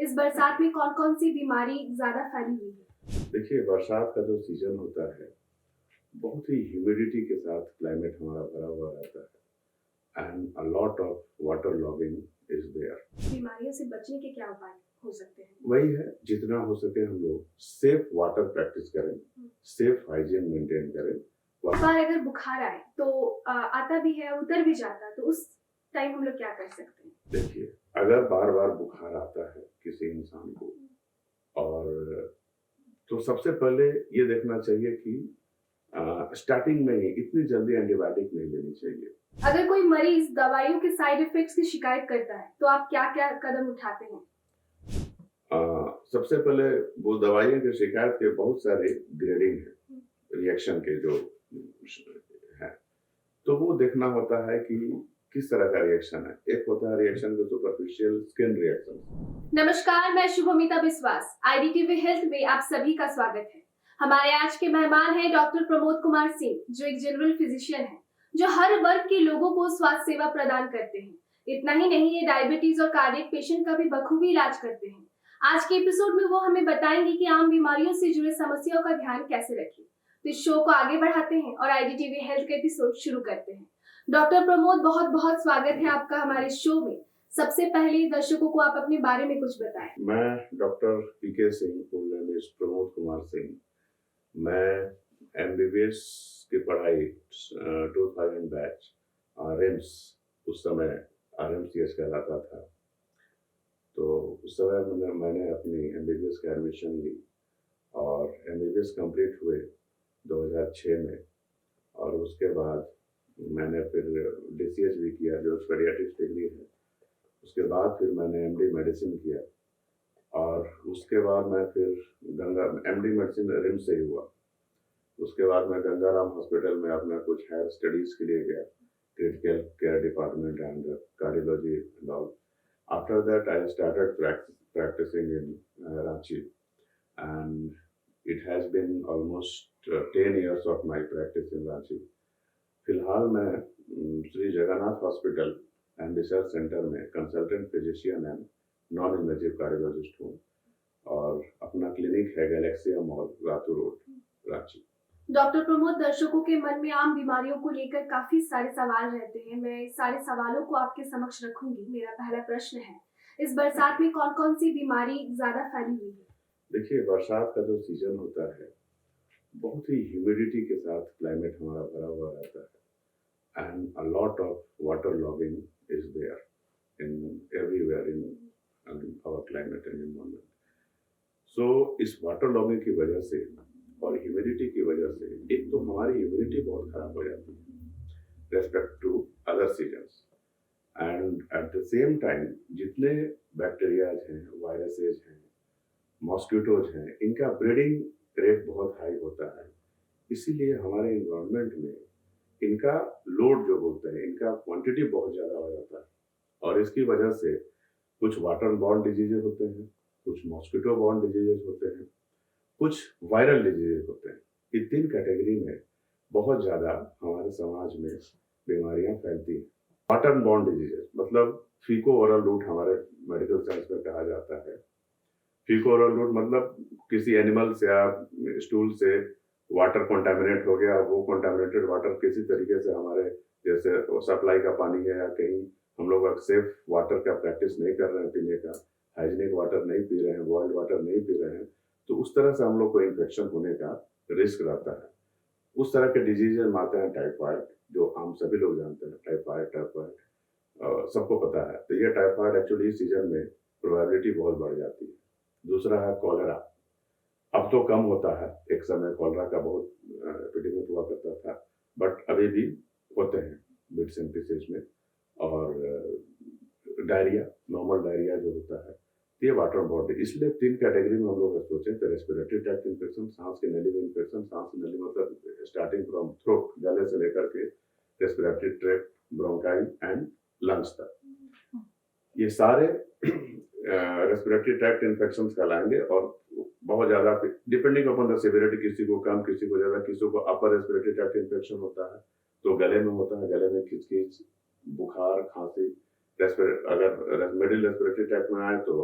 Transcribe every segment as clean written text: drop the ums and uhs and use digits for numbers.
इस बरसात में कौन कौन सी बीमारी ज्यादा फैली हुई है? देखिए, बरसात का जो सीजन होता है, बहुत ही ह्यूमिडिटी के साथ क्लाइमेट हमारा भरा हुआ रहता है and a lot of water logging is there. बीमारियों से बचने के क्या उपाय हो सकते हैं? वही है, जितना हो सके हम लोग सेफ वाटर प्रैक्टिस करें, सेफ हाइजीन मेंटेन करें। इस बार अगर बुखार आए तो आता भी है, उतर भी जाता है, तो उस टाइम हम लोग क्या कर सकते हैं? देखिए, अगर बार बार बुखार आता है किसी इंसान को, और तो सबसे पहले ये देखना चाहिए कि स्टार्टिंग में ही इतनी जल्दी एंटीबायोटिक नहीं लेनी चाहिए। अगर कोई मरीज दवाइयों के साइड इफेक्ट्स की शिकायत करता है तो आप क्या क्या कदम उठाते हैं? सबसे पहले वो दवाइयों की शिकायत के बहुत सारे ग्रेडिंग है, रिएक्शन के जो है, तो वो देखना होता है कि किस तरह का रिएक्शन है। एक होता है रिएक्शन जो सुपरफिशियल स्किन रिएक्शन। नमस्कार, मैं शुभमिता विश्वास, आईडीटीवी हेल्थ में आप सभी का स्वागत है। हमारे आज के मेहमान हैं डॉक्टर प्रमोद कुमार सिंह, जो एक जनरल फिजिशियन है, जो हर वर्ग के लोगों को स्वास्थ्य सेवा प्रदान करते हैं। इतना ही नहीं, ये डायबिटीज और कार्डियक पेशेंट का भी बखूबी इलाज करते हैं। आज के एपिसोड में वो हमें बताएंगे कि आम बीमारियों से जुड़े समस्याओं का ध्यान कैसे रखें। तो इस शो को आगे बढ़ाते हैं और आईडीटीवी हेल्थ का एपिसोड शुरू करते हैं। डॉक्टर प्रमोद, बहुत बहुत स्वागत है आपका हमारे शो में। सबसे पहले दर्शकों को आप अपने बारे में कुछ बताएं। मैं doctor PK Singh, full name is Pramod Kumar Singh. मैं एमबीबीएस की पढ़ाई 2000 बैच रिम्स, उस समय आरएमसीएच कहलाता था, तो उस समय मैंने अपनी एमबीबीएस की एडमिशन ली और एमबीबीएस कंप्लीट हुए 2006 में। और उसके बाद मैंने फिर डीसीएच भी किया, जो पेडियाट्रिक्स डिग्री है। उसके बाद फिर मैंने एमडी मेडिसिन किया और उसके बाद मैं फिर गंगा एमडी मेडिसिन रिम्स से ही हुआ। उसके बाद मैं गंगाराम हॉस्पिटल में अपना कुछ हायर स्टडीज के लिए गया, critical care department and cardiology and all. After that, I started practicing in Ranchi, and it has been almost 10 years of my practice in Ranchi. फिलहाल मैं Shri Jagannath hospital and research centre में consultant physician and non invasive cardiologist हूँ और अपना clinic है Galaxia mall, Ratu road, Ranchi. Doctor Pramod, दर्शकों के मन में आम बीमारियों को लेकर काफी सारे सवाल रहते हैं। मैं सारे सवालों को आपके समक्ष रखूंगी। मेरा पहला प्रश्न है, इस बरसात में कौन कौन सी बीमारी ज्यादा फैली हुई है? देखिए, बरसात का जो सीजन होता है, बहुत ही ह्यूमिडिटी के साथ क्लाइमेट हमारा भरा हुआ रहता है and a lot of water logging is there in everywhere in our climate and environment. So इस वाटर लॉगिंग की वजह से और ह्यूमिडिटी की वजह से एक तो हमारी ह्यूमिडिटी बहुत खराब हो जाती है respect to other seasons, and at the same time जितने बैक्टीरियाज हैं, वायरसेज हैं, मॉस्किटोज हैं, इनका ब्रीडिंग रेट बहुत हाई होता है। इसीलिए हमारे इन्वायरमेंट में इनका लोड जो बोलते हैं, इनका क्वांटिटी बहुत ज़्यादा हो जाता है और इसकी वजह से कुछ वाटर बॉर्न डिजीजेज होते हैं, कुछ मॉस्किटो बॉर्न डिजीजेज होते हैं, कुछ वायरल डिजीजेज होते हैं। ये 3 कैटेगरी में बहुत ज़्यादा हमारे समाज में बीमारियां फैलती हैं। वाटर बॉर्न डिजीजेज मतलब फीको ओरल रूट हमारे मेडिकल साइंस में कहा जाता है। फीको ओरल रूट मतलब किसी एनिमल से या स्टूल से वाटर कंटामिनेट हो गया, वो कंटामिनेटेड वाटर किसी तरीके से हमारे जैसे सप्लाई का पानी है या कहीं हम लोग सेफ वाटर का प्रैक्टिस नहीं कर रहे हैं पीने का, हाइजीनिक वाटर नहीं पी रहे हैं, बॉइल्ड वाटर नहीं पी रहे हैं, तो उस तरह से हम लोग को इन्फेक्शन होने का रिस्क रहता है। उस तरह के डिजीज आते हैं टाइफाइड, जो हम सभी लोग जानते हैं, टाइफाइड सबको पता है। तो ये टाइफाइड एक्चुअली इस सीजन में प्रोबेबिलिटी बहुत बढ़ जाती है। दूसरा है कॉलेरा, अब तो कम होता है, एक समय कॉलेरा का बहुत एपिडेमिक हुआ करता था, बट अभी भी होते हैं बिट्स एंड पीसेज में। और डायरिया, नॉर्मल डायरिया जो होता है, ये वाटर बॉडी। इसलिए 3 कैटेगरी में हम लोग सोचें तो रेस्पिरेटरी ट्रैक्ट इन्फेक्शन, सांस की नली में इन्फेक्शन, सांस की नली मतलब स्टार्टिंग फ्रॉम थ्रोट, गले से लेकर के respiratory tract, bronchi and lungs तक, ये सारे रेस्पिरेटरी ट्रैक्ट इन्फेक्शन कहलाएंगे। और बहुत ज़्यादा डिपेंडिंग अपॉन द सिवियरिटी, किसी को कम, किसी को ज़्यादा, किसी को अपर रेस्पिरेटरी ट्रैक्ट इन्फेक्शन होता है तो गले में होता है, गले में खिंच, बुखार, खांसी। अगर मिडिल रेस्पिरेटरी ट्रैक्ट में आए तो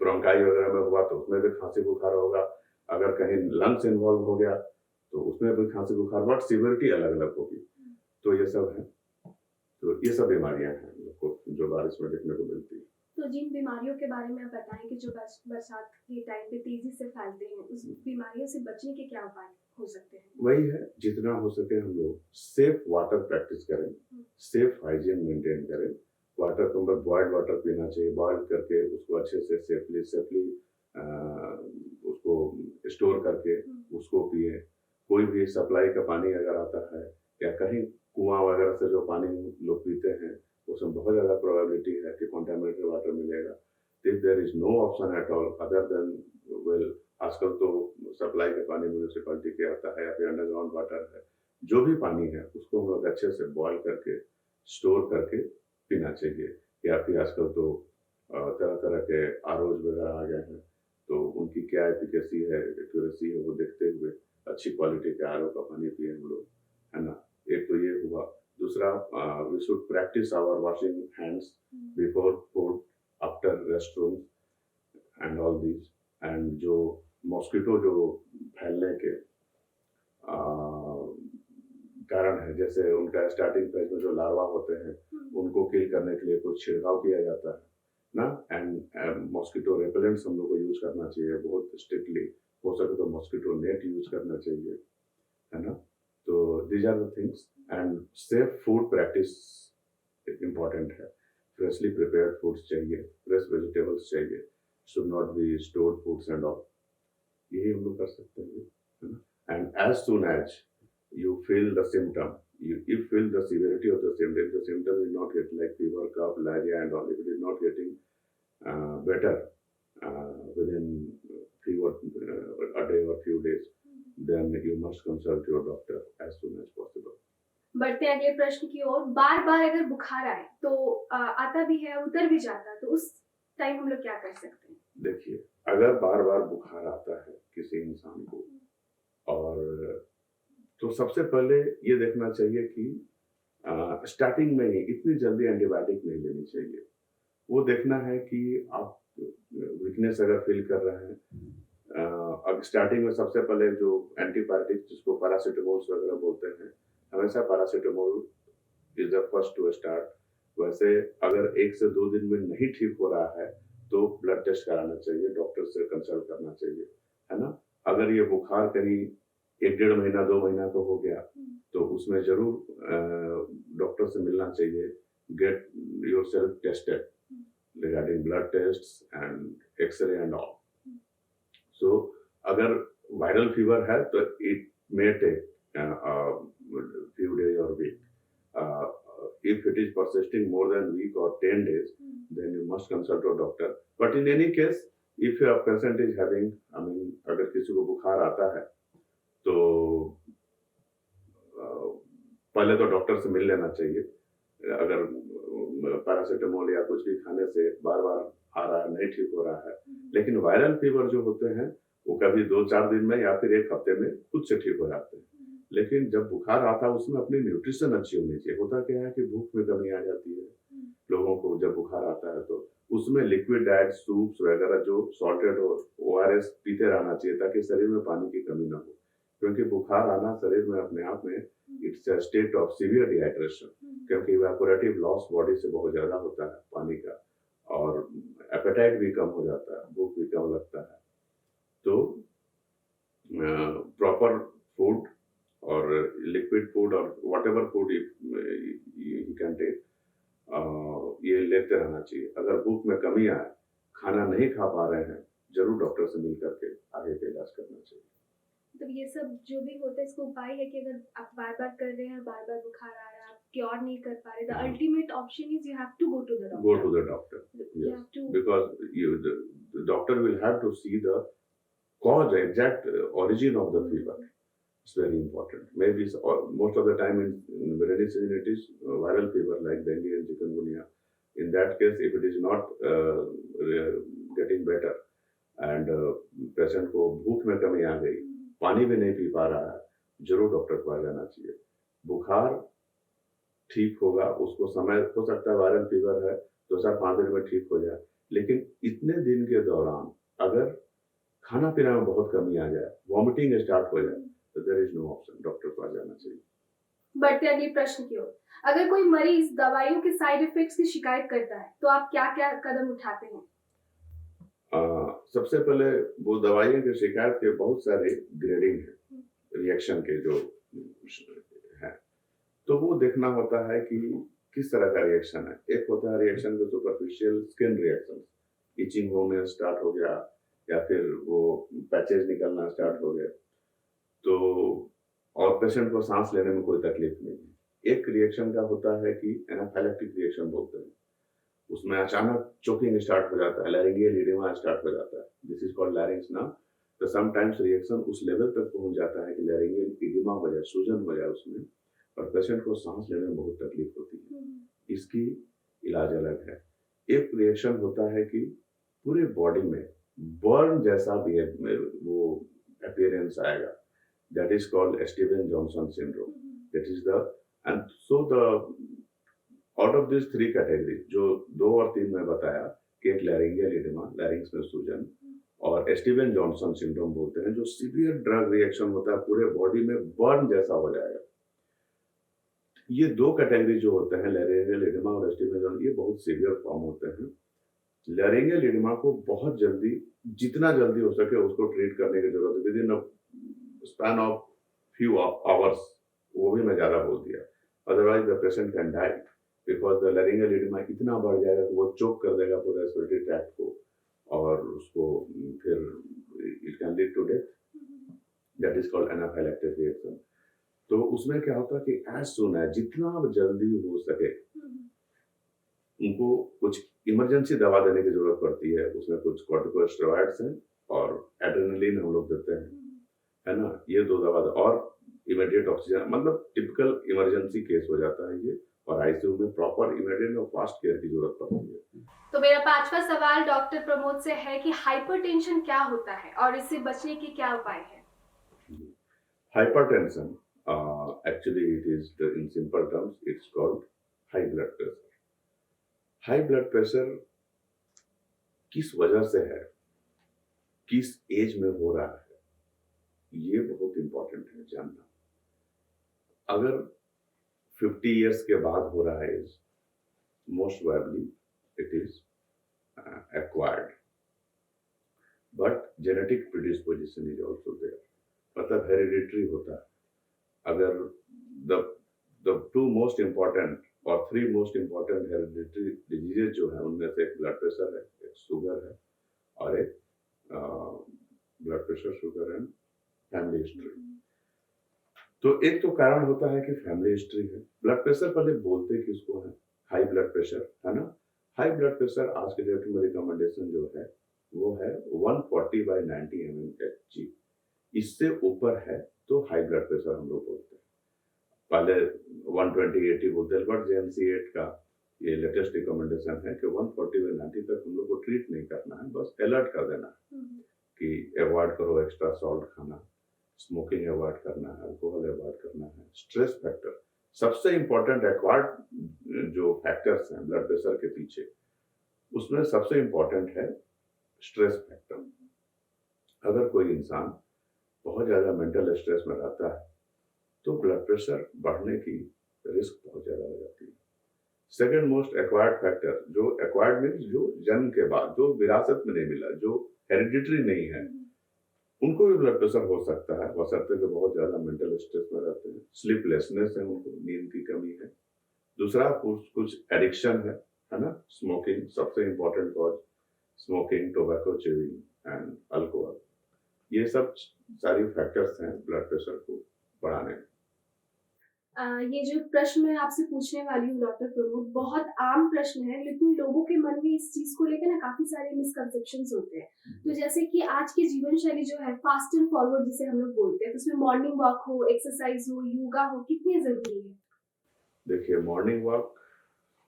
ब्रोंकाई वगैरह में हुआ तो उसमें भी खांसी बुखार होगा, अगर कहीं लंग्स इन्वॉल्व हो गया तो उसमें भी खांसी बुखार, बट सीवियरिटी अलग अलग होगी। तो ये सब है, तो ये सब बीमारियां हैं हम लोग को जो बारिश में देखने को मिलती है। तो जिन बीमारियों के बारे में आप बताएं कि जो बरसात के टाइम पे तेजी से फैलते हैं, उस बीमारियों से बचने के क्या उपाय हो सकते हैं? वही है, जितना हो सके हम लोग सेफ वाटर प्रैक्टिस करें, सेफ हाइजीन मेंटेन करें। वाटर को मतलब बॉइल्ड वाटर पीना चाहिए, बॉइल करके उसको अच्छे से सेफली उसको स्टोर करके उसको पिए। कोई भी सप्लाई का पानी अगर आता है या कहीं कुआं वगैरह से जो पानी लोग पीते हैं उसमें बहुत ज़्यादा प्रोबेबिलिटी है कि कॉन्टामिनेटेड वाटर मिलेगा। If there is no option at all other than well, आजकल तो सप्लाई का पानी म्यूनिसिपैलिटी के आता है या फिर अंडरग्राउंड वाटर है, जो भी पानी है उसको हम लोग अच्छे से बॉयल करके स्टोर करके पीना चाहिए। या फिर आजकल तो तरह तरह के आरओज वगैरह आ गए हैं, तो उनकी क्या एफिकेसी है, एक्यूरेसी है, वो देखते हुए अच्छी क्वालिटी के आरओ का पानी पिए हम लोग, है ना। एक तो ये हुआ। दूसरा, we should practice our washing hands before food, after restroom and all this. And जो मॉस्किटो जो फैलने के कारण है, जैसे उनका स्टार्टिंग फेज में जो लार्वा होते हैं उनको किल करने के लिए कुछ छिड़काव किया जाता है ना। एंड मॉस्किटो रेपेलेंट्स हम लोग को यूज करना चाहिए बहुत स्ट्रिक्टली, हो सके तो मॉस्किटो नेट यूज करना चाहिए, है ना। तो these are the things. And safe food practice important है। फ्रेशली प्रिपेयर्ड फूड्स चाहिए, फ्रेश वेजिटेबल्स चाहिए, should not be stored foods and all. यही हम लोग कर सकते हैं, है ना। And as soon as you feel the symptom, you feel the severity of the symptom. The symptom is not get like fever, cough, malaria and all. If it is not getting better within a day or few days, then you must consult your doctor as soon as possible. बढ़ते हैं अगले प्रश्न की ओर। बार बार अगर बुखार आए तो आता भी है, उतर भी जाता है, तो उस टाइम हम लोग क्या कर सकते हैं? देखिए, अगर बार बार बुखार आता है किसी इंसान को, और तो सबसे पहले ये देखना चाहिए कि स्टार्टिंग में ही इतनी जल्दी एंटीबायोटिक नहीं लेनी चाहिए। वो देखना है कि आप वीकनेस अगर फील कर रहे हैं, अब स्टार्टिंग में सबसे पहले जो एंटीबायोटिक जिसको पैरासीटामोल वगैरह बोलते हैं, हमेशा paracetamol is the first to start. वैसे अगर 1 से 2 दिन में नहीं ठीक हो रहा है तो ब्लड टेस्ट कराना चाहिए, डॉक्टर से कंसल्ट करना चाहिए, है ना। अगर ये बुखार कहीं 1-1.5 महीना 2 महीना तो हो गया तो उसमें जरूर डॉक्टर से मिलना चाहिए। Get yourself tested regarding blood test and X ray and all. So अगर वायरल फीवर है तो it may take few days or week. If it is persisting more than week or 10 days, then you must consult your doctor. But in any case, if your patient is having, अगर किसी को बुखार आता है तो पहले तो doctor से मिल लेना चाहिए। अगर पैरासीटामोल या कुछ भी खाने से बार बार आ रहा है, नहीं ठीक हो रहा है, लेकिन वायरल फीवर जो होते हैं वो कभी 2-4 दिन में या फिर 1 हफ्ते में खुद से ठीक हो जाते हैं। लेकिन जब बुखार आता है उसमें अपनी न्यूट्रिशन अच्छी होनी चाहिए। होता क्या है कि भूख में कमी आ जाती है लोगों को जब बुखार आता है, तो उसमें लिक्विड डाइट, सूप्स वगैरह जो सॉल्टेड और ORS पीते रहना चाहिए ताकि शरीर में पानी की कमी ना हो। क्योंकि बुखार आना शरीर में अपने आप में it's a state of severe dehydration, क्योंकि इवेपोरेटिव लॉस बॉडी से बहुत ज्यादा होता है पानी का, और एपेटाइट भी कम हो जाता है, भूख भी कम लगता है। तो प्रॉपर फूड और लिक्विड फूड और whatever food you can take, ये लेते रहना चाहिए। अगर भूख में कमी आए, खाना नहीं खा पा रहे हैं, जरूर डॉक्टर से मिल करके आगे का इलाज करना चाहिए। तो ये सब जो भी होता है इसका उपाय है कि अगर आप बार बार कर रहे हैं, बार बार बुखार आ रहा है, आप क्योर नहीं कर पा रहे, the ultimate option is you have to go to the doctor. Go to the doctor. Yes. Because the doctor will have to see the cause, the exact origin of the fever. It's very important. Maybe most of the time in rainy season it is viral fever like dengue and chikungunya. In that case, if it is not getting better and patient को भूख में कमी आ गई, पानी भी नहीं P पा रहा है, जरूर डॉक्टर को आ जाना चाहिए। बुखार ठीक होगा, उसको समय हो सकता है वायरल फीवर है 2-5 दिन में ठीक हो जाए, लेकिन इतने दिन के दौरान अगर खाना पीना में बहुत कमी आ जाए, वॉमिटिंग स्टार्ट हो जाए, तो there is no option, doctor के पास जाना चाहिए। बढ़ते अगले प्रश्न की ओर। अगर कोई मरीज दवाइयों के साइड इफेक्ट्स की शिकायत करता है तो आप क्या-क्या कदम उठाते हैं? सबसे पहले वो दवाइयों की शिकायत के बहुत सारे ग्रेडिंग है, रिएक्शन के जो है, तो वो देखना होता है कि किस तरह का रिएक्शन है। एक होता है रिएक्शन जो सुपरफिशियल स्किन रिएक्शन, इचिंग होने स्टार्ट हो गया या फिर वो पैचेज निकलना स्टार्ट हो गया, तो और पेशेंट को सांस लेने में कोई तकलीफ नहीं है। एक रिएक्शन का होता है कि एनाफाइलेक्टिक रिएक्शन बोलते हैं, उसमें अचानक चोकिंग स्टार्ट हो जाता है, लैरिंजियल एडिमा स्टार्ट हो जाता है, दिस इज कॉल्ड लैरिंक्स ना। तो समटाइम्स रिएक्शन उस लेवल तक पहुंच जाता है कि लैरिंजियल एडिमा हो जाए, सूजन हो जाए उसमें, और पेशेंट को सांस लेने में बहुत तकलीफ होती है। इसकी इलाज अलग है। एक रिएक्शन होता है कि पूरे बॉडी में बर्न जैसा वो अपीयरेंस आएगा, that is called Steven-Johnson syndrome. That is the, and so the out of these three categories, जो 2 और 3 में बताया कि एक लैरिंजियल एडिमा, लैरिंग्स में सूजन, और स्टीवन जॉनसन सिंड्रोम बोलते हैं, जो सीवियर ड्रग रिएक्शन होता है, पूरे बॉडी में बर्न जैसा हो जाएगा। ये 2 कैटेगरी जो होते हैं, लैरिंजियल एडिमा और स्टीवन जॉनसन, ये बहुत सीवियर फॉर्म होते हैं। लैरिंजियल एडिमा को बहुत जल्दी, जितना जल्दी हो सके उसको ट्रीट करने की जरूरत है, within span of few hours, वो भी मैं ज्यादा बोल दिया, otherwise the patient can die, because the laryngeal oedema इतना बढ़ जाएगा कि वो चोक कर देगा पूरे रेस्पिरेटरी ट्रैक्ट को, और उसको फिर it can lead to death, that is called anaphylactic reaction. तो उसमें क्या होता है कि एज सून है, जितना जल्दी हो सके उनको कुछ इमरजेंसी दवा देने की जरूरत पड़ती है, उसमें कुछ कॉर्टिकोस्टेरॉइड्स हैं और एड्रेनलिन हम लोग देते हैं, है ना, ये 2 दवा, और इमीडिएट ऑक्सीजन, मतलब टिपिकल इमरजेंसी केस हो जाता है ये, और आईसीयू में प्रॉपर इमीडिएट और फास्ट केयर की जरूरत पड़ती है। तो मेरा 5वां सवाल डॉक्टर प्रमोद से है कि हाइपरटेंशन क्या होता है और इससे बचने के क्या उपाय हैं? Hypertension, actually it is in simple terms it's called high blood pressure. High blood pressure किस वजह से है, किस एज में हो रहा है, ये बहुत इंपॉर्टेंट है जानना। अगर 50 इयर्स के बाद हो रहा है, most probably it is acquired, but genetic predisposition is also there, मतलब हेरिडिटरी होता है। अगर द 2 मोस्ट इंपॉर्टेंट और 3 मोस्ट इंपॉर्टेंट हेरिडिटरी डिजीजेज जो है, उनमें से एक ब्लड प्रेशर है, एक शुगर है, और एक blood pressure, sugar and family history. तो एक तो कारण होता है कि फैमिली हिस्ट्री है। ब्लड प्रेशर पहले बोलते किसको है, हाई ब्लड प्रेशर, है ना। हाई ब्लड प्रेशर आज के डेट में रिकमेंडेशन जो है वो है 140/90 mmHg, इससे ऊपर है तो हाई ब्लड प्रेशर हम लोग बोलते हैं। पहले 120/80 बोलते हैं, बट JNC8 का ये लेटेस्ट रिकमेंडेशन है कि 140/90 तक हम लोग को ट्रीट नहीं करना है, बस अलर्ट कर देना है कि अवॉइड करो एक्स्ट्रा सॉल्ट खाना, स्मोकिंग अवॉइड करना है, अल्कोहल अवॉइड करना है। स्ट्रेस फैक्टर सबसे इंपॉर्टेंट, एक्वायर्ड जो फैक्टर्स हैं ब्लड प्रेशर के पीछे, उसमें सबसे इंपॉर्टेंट है स्ट्रेस फैक्टर। अगर कोई इंसान बहुत ज्यादा मेंटल स्ट्रेस में रहता है तो ब्लड प्रेशर बढ़ने की रिस्क बहुत ज्यादा हो जाती है। सेकेंड मोस्ट एक्वायर्ड फैक्टर, जो एक्वायर्ड मीन्स जो जन्म के बाद, जो विरासत में नहीं मिला, जो हेरिडिटरी नहीं है, उनको भी ब्लड प्रेशर हो सकता है, बशर्ते कि बहुत ज्यादा मेंटल स्ट्रेस में रहते हैं, स्लीपलेसनेस है, उनको नींद की कमी है। दूसरा कुछ एडिक्शन है ना, स्मोकिंग सबसे important cause, smoking, tobacco chewing and alcohol, ये सब सारी फैक्टर्स हैं ब्लड प्रेशर को बढ़ाने में। ये जो प्रश्न मैं आपसे पूछने वाली हूँ डॉक्टर प्रमोद, बहुत आम प्रश्न है, लेकिन लोगों के मन में इस चीज को लेकर ना काफी सारे मिसकंसेप्शंस होते हैं। तो जैसे कि आज की जीवन शैली जो है फास्ट एंड फॉरवर्ड जिसे हम लोग बोलते हैं, तो उसमें मॉर्निंग वॉक हो, एक्सरसाइज हो, योगा हो, कितनी जरूरी है? देखिए, मॉर्निंग वॉक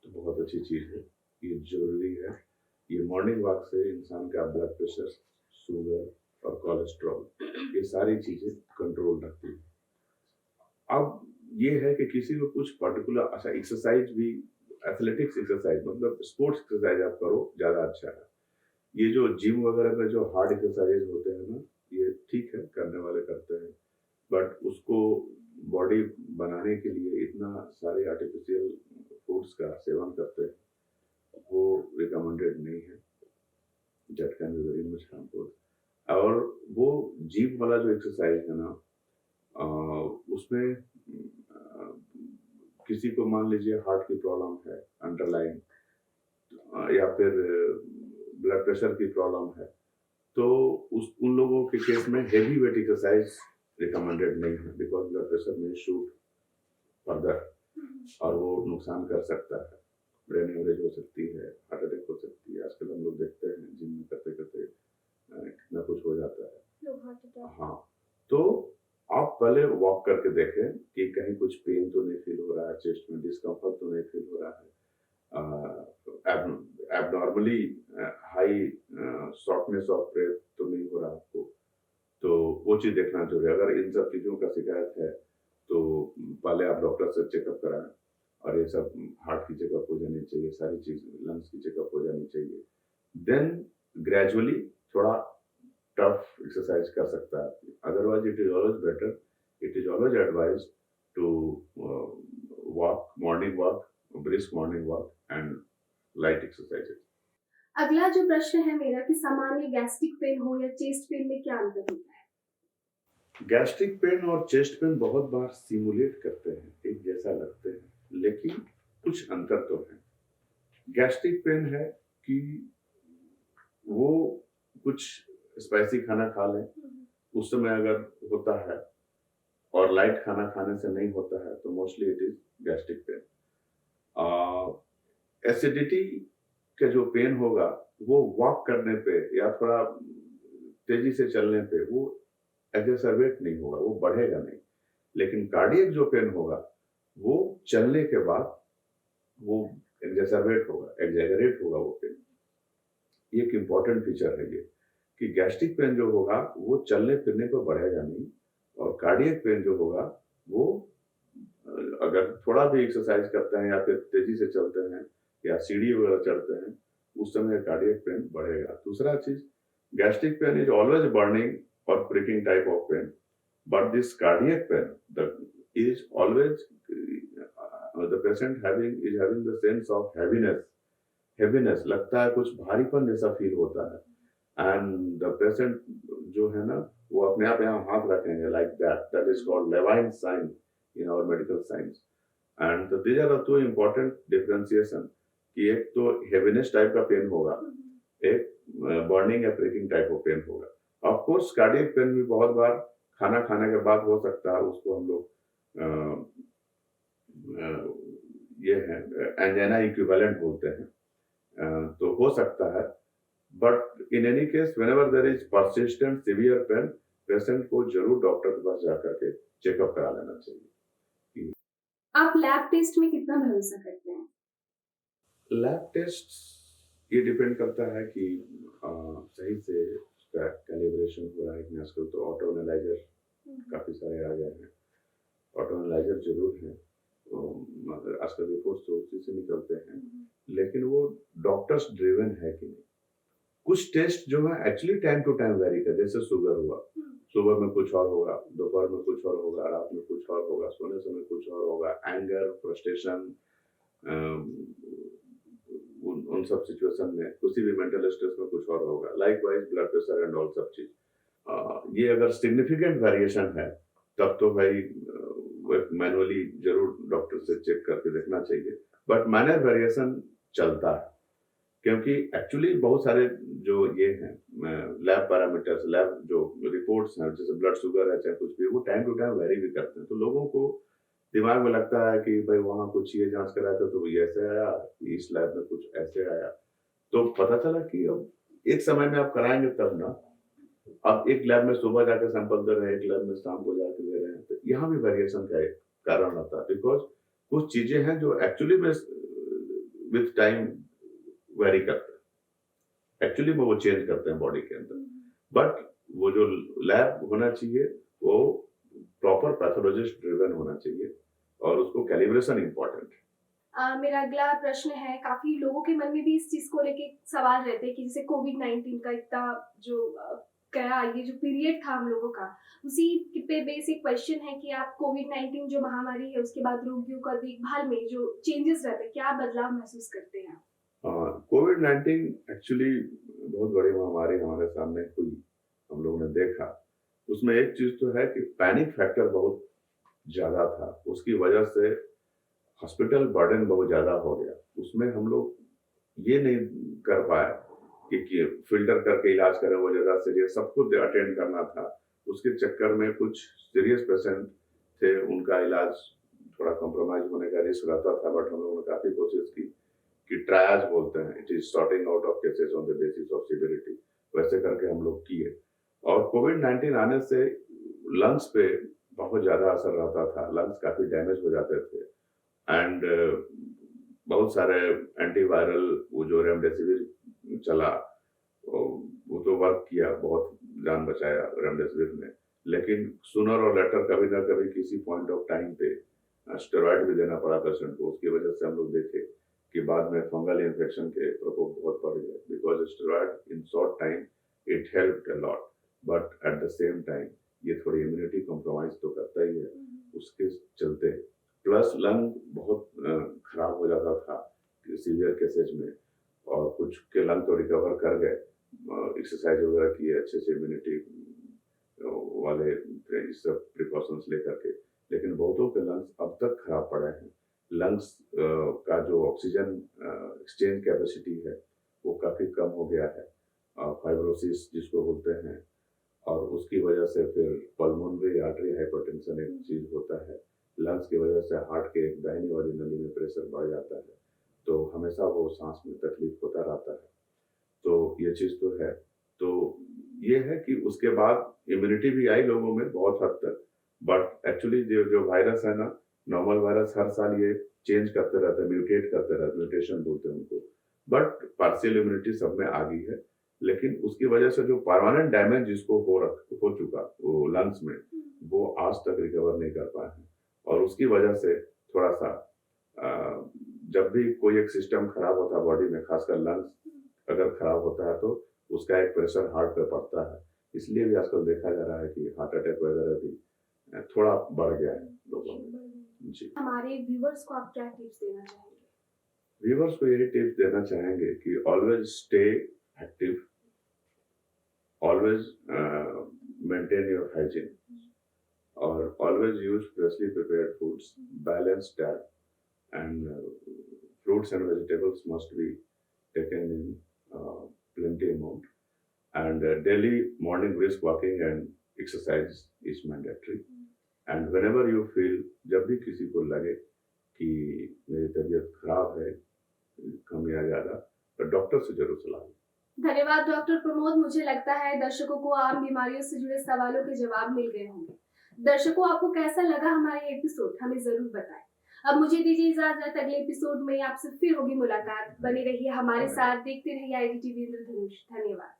तो बहुत अच्छी चीज है, ये जरूरी है। ये मॉर्निंग वॉक से इंसान का ब्लड प्रेशर, शुगर और कोलेस्ट्रॉल, ये सारी चीजें कंट्रोल रखती है। अब ये है कि किसी को कुछ पर्टिकुलर, अच्छा एक्सरसाइज भी, एथलेटिक्स एक्सरसाइज मतलब स्पोर्ट्स एक्सरसाइज आप करो, ज्यादा अच्छा है। ये जो जिम वगैरह में जो हार्ड एक्सरसाइज होते हैं ना, ये ठीक है, करने वाले करते हैं, बट उसको बॉडी बनाने के लिए इतना सारे आर्टिफिशियल फूड्स का सेवन करते हैं, वो रिकमेंडेड नहीं है। That can be very much harmful. और वो जिम वाला जो एक्सरसाइज है ना, उसमें किसी को मान लीजिए हार्ट की प्रॉब्लम है अंडरलाइन, या फिर ब्लड प्रेशर की प्रॉब्लम है, तो उन लोगों के केस में हेवी वेट एक्सरसाइज रिकमेंडेड नहीं है, बिकॉज ब्लड प्रेशर में शूट फर्दर और वो नुकसान कर सकता है। ब्रेन हेमरेज हो सकती है, हार्ट अटैक हो सकती है। आजकल हम लोग देखते हैं जिम में करते करते कितना कुछ हो जाता है। हाँ, तो आप पहले वॉक करके देखें कि कहीं कुछ पेन तो नहीं फील हो रहा है, चेस्ट में डिस्कम्फर्ट तो नहीं फील हो रहा है, abnormally high shortness of breath तो नहीं हो रहा आपको, तो वो चीज़ देखना जरूरी है। अगर इन सब चीज़ों का शिकायत है तो पहले आप डॉक्टर से चेकअप कराएं, और ये सब हार्ट की चेकअप हो जानी चाहिए, सारी चीज़ लंग्स की चेकअप हो जानी चाहिए। देन ग्रेजुअली थोड़ा टफ एक्सरसाइज कर सकता है। Otherwise it is always better, it is always advise to walk, morning walk, brisk morning walk and light exercises. अगला जो प्रश्न है मेरा कि सामान्य गैस्ट्रिक पेन हो या चेस्ट पेन में क्या अंतर होता है? गैस्ट्रिक पेन और चेस्ट पेन बहुत बार सिमुलेट करते हैं, एक जैसा लगते हैं, लेकिन कुछ अंतर तो है। गैस्ट्रिक पेन है कि वो कुछ स्पाइसी खाना खा लें, उस समय अगर होता है, और लाइट खाना खाने से नहीं होता है, तो mostly it is gastric pain. Acidity का जो पेन होगा वो वॉक करने पे या थोड़ा तेजी से चलने पे वो एग्जैसर्बेट नहीं होगा, वो बढ़ेगा नहीं। लेकिन कार्डियक जो पेन होगा वो चलने के बाद वो एग्जैसर्बेट होगा, एग्जैगरेट होगा वो पेन। ये एक इम्पॉर्टेंट फीचर है ये, कि गैस्ट्रिक पेन जो होगा वो चलने फिरने पर बढ़ेगा नहीं, और कार्डियक पेन जो होगा वो अगर थोड़ा भी एक्सरसाइज करते हैं या फिर तेजी से चलते हैं या सीढ़ी वगैरह चढ़ते हैं, उस समय कार्डियक पेन बढ़ेगा। दूसरा चीज, gastric pain is always burning और pricking type of pain, but this cardiac pain is always the patient is having the sense of heaviness लगता है, कुछ भारीपन जैसा फील होता है, and the patient जो है ना वो अपने आप यहाँ हाथ रखेंगे like that is called Levine sign in our medical science, and so these are the two important differentiation, कि एक तो heaviness टाइप का पेन होगा, एक बर्निंग या प्रिकिंग टाइप ऑफ पेन होगा। ऑफ कोर्स कार्डियक पेन भी बहुत बार खाना खाने के बाद हो सकता है, उसको हम लोग ये है एंजाइना इक्विवेलेंट बोलते हैं, तो हो सकता है, but in any case whenever there is persistent severe pain, patient को जरूर डॉक्टर के पास जाकर के चेकअप करा लेना चाहिए। आप लैब टेस्ट में कितना भरोसा करते हैं? लैब टेस्ट ये डिपेंड करता है कि सही से उसका कैलिब्रेशन हो रहा है कि आजकल तो ऑटो एनालाइजर काफ़ी सारे आ गए हैं, ऑटो एनालाइजर जरूर है, आजकल रिपोर्ट्स तो उसी से निकलते हैं, लेकिन वो डॉक्टर्स ड्रिवन है कि नहीं। कुछ टेस्ट जो है actually time to time vary कर, जैसे शुगर हुआ, सुबह में कुछ और होगा, दोपहर में कुछ और होगा, रात में कुछ और होगा, सोने समय कुछ और होगा, एंगर, फ्रस्ट्रेशन, उन सब सिचुएशन में किसी भी मेंटल स्ट्रेस में कुछ और होगा, likewise blood pressure and all सब चीज। ये अगर सिग्निफिकेंट वेरिएशन है तब तो भाई मैनुअली जरूर डॉक्टर से चेक करके देखना चाहिए, बट माइनर वेरिएशन चलता है, क्योंकि एक्चुअली बहुत सारे जो ये हैं लैब पैरामीटर्स, लैब जो रिपोर्ट्स हैं, जैसे ब्लड शुगर है चाहे कुछ भी, वो टाइम टू टाइम वेरी भी करते हैं, तो लोगों को दिमाग में लगता है कि भाई वहाँ कुछ ये जांच कराया था तो ये ऐसे आया, इस लैब में कुछ ऐसे आया, तो पता चला कि अब एक समय में आप कराएंगे तब ना, आप एक लैब में सुबह जाकर सैंपल दे रहे हैं, एक लैब में शाम को जाकर दे रहे हैं, तो यहाँ भी वेरिएशन का एक कारण आता है, बिकॉज कुछ चीजें हैं जो एक्चुअली में विथ टाइम वेरी करते हैं, एक्चुअली में वो चेंज करते हैं बॉडी के अंदर, बट वो जो लैब होना चाहिए वो प्रॉपर पैथोलॉजिस्ट ड्रिवन होना चाहिए, और उसको कैलिब्रेशन इंपॉर्टेंट है। मेरा अगला प्रश्न है, काफी लोगों के मन में भी इस चीज को लेके सवाल रहते हैं कि जैसे कोविड-19 का इतना जो गया, ये जो पीरियड था हम लोगों का, उसी पे बेसिक क्वेश्चन है कि आप कोविड-19 जो महामारी है उसके बाद रोगियों का देखभाल में जो चेंजेस रहते हैं, क्या बदलाव महसूस करते हैं आप? कोविड-19 एक्चुअली बहुत बड़ी महामारी हमारे सामने हुई, हम लोगों ने देखा। उसमें एक चीज़ तो है कि पैनिक फैक्टर बहुत ज़्यादा था। उसकी वजह से हॉस्पिटल बर्डन बहुत ज़्यादा हो गया। उसमें हम लोग ये नहीं कर पाए कि फ़िल्टर करके इलाज करें, वो ज़्यादा सीरियस सब कुछ अटेंड करना था। उसके चक्कर में कुछ सीरियस पेशेंट थे, उनका इलाज थोड़ा कॉम्प्रोमाइज़ होने का रिस्क रहता था, बट हम लोगों ने काफ़ी कोशिश की कि ट्रायज बोलते हैं, it is sorting out of cases on the basis of severity, वैसे करके हम लोग किए। और कोविड-19 आने से लंग्स पे बहुत ज़्यादा असर रहता था, लंग्स काफ़ी डैमेज हो जाते थे एंड बहुत सारे एंटीवायरल वो जो रेमडेसिविर चला, वो तो वर्क किया, बहुत जान बचाया रेमडेसिविर ने, लेकिन सूनर और लेटर कभी ना कभी किसी पॉइंट ऑफ टाइम पे स्टेरॉइड भी देना पड़ा पेशेंट को। उसकी वजह से हम लोग देखे कि बाद में फंगल इन्फेक्शन के प्रकोप बहुत बढ़ गए, because steroid in short time it helped a lot, but at the same time ये थोड़ी इम्यूनिटी कॉम्प्रोमाइज तो करता ही है। उसके चलते प्लस लंग बहुत खराब हो जाता था सीवियर केसेज में, और कुछ के लंग तो रिकवर कर गए, एक्सरसाइज वगैरह किए अच्छे से इम्यूनिटी वाले सब प्रिकॉशंस लेकर के, लेकिन बहुतों के लंग्स अब तक खराब पड़े हैं। लंग्स का जो ऑक्सीजन एक्सचेंज कैपेसिटी है वो काफ़ी कम हो गया है, फाइब्रोसिस जिसको बोलते हैं, और उसकी वजह से फिर पल्मोनरी आर्टरी हाइपरटेंशन एक चीज़ होता है। लंग्स की वजह से हार्ट के एक दाहिनी वाली नली में प्रेशर बढ़ जाता है, तो हमेशा वो सांस में तकलीफ होता रहता है। तो ये चीज़ तो है। तो ये है कि उसके बाद इम्यूनिटी भी आई लोगों में बहुत हद तक, बट एक्चुअली जो जो वायरस है ना, नॉर्मल वायरस हर साल ये चेंज करते रहते हैं, म्यूटेट करते रहते हैं, म्यूटेशन बोलते हैं उनको, बट पार्शियल इम्यूनिटी सब में आ गई है। लेकिन उसकी वजह से जो परमानेंट डैमेज जिसको हो चुका वो लंग्स में, वो आज तक रिकवर नहीं कर पाए हैं, और उसकी वजह से थोड़ा सा जब भी कोई एक सिस्टम खराब होता है बॉडी में, खासकर लंग्स अगर खराब होता है तो उसका एक प्रेशर हार्ट पे पड़ता है। इसलिए भी आजकल देखा जा रहा है कि हार्ट अटैक वगैरह भी थोड़ा बढ़ गया है लोगों में। जी, हमारे व्यूअर्स को आप क्या टिप्स देना चाहेंगे? व्यूवर्स को यही टिप्स देना चाहेंगे कि always stay active, always maintain your hygiene, or always use freshly prepared foods, balanced diet, and fruits and vegetables must be taken in plenty amount, and daily morning brisk walking and exercise is mandatory, and whenever you feel, जब भी किसी को लगे कि मेरी तबीयत खराब है, कम या ज़्यादा, तो डॉक्टर से जरूर सलाह लें। धन्यवाद डॉक्टर प्रमोद। मुझे लगता है दर्शकों को आम बीमारियों से जुड़े सवालों के जवाब मिल गए होंगे। दर्शकों, आपको कैसा लगा हमारा ये एपिसोड, हमें जरूर बताएं। अब मुझे दीजिए इजाजत, अगले एपिसोड में आपसे फिर होगी मुलाकात। बने रहिए हमारे साथ, देखते रहिए IDTV इंद्रधनुष। धन्यवाद।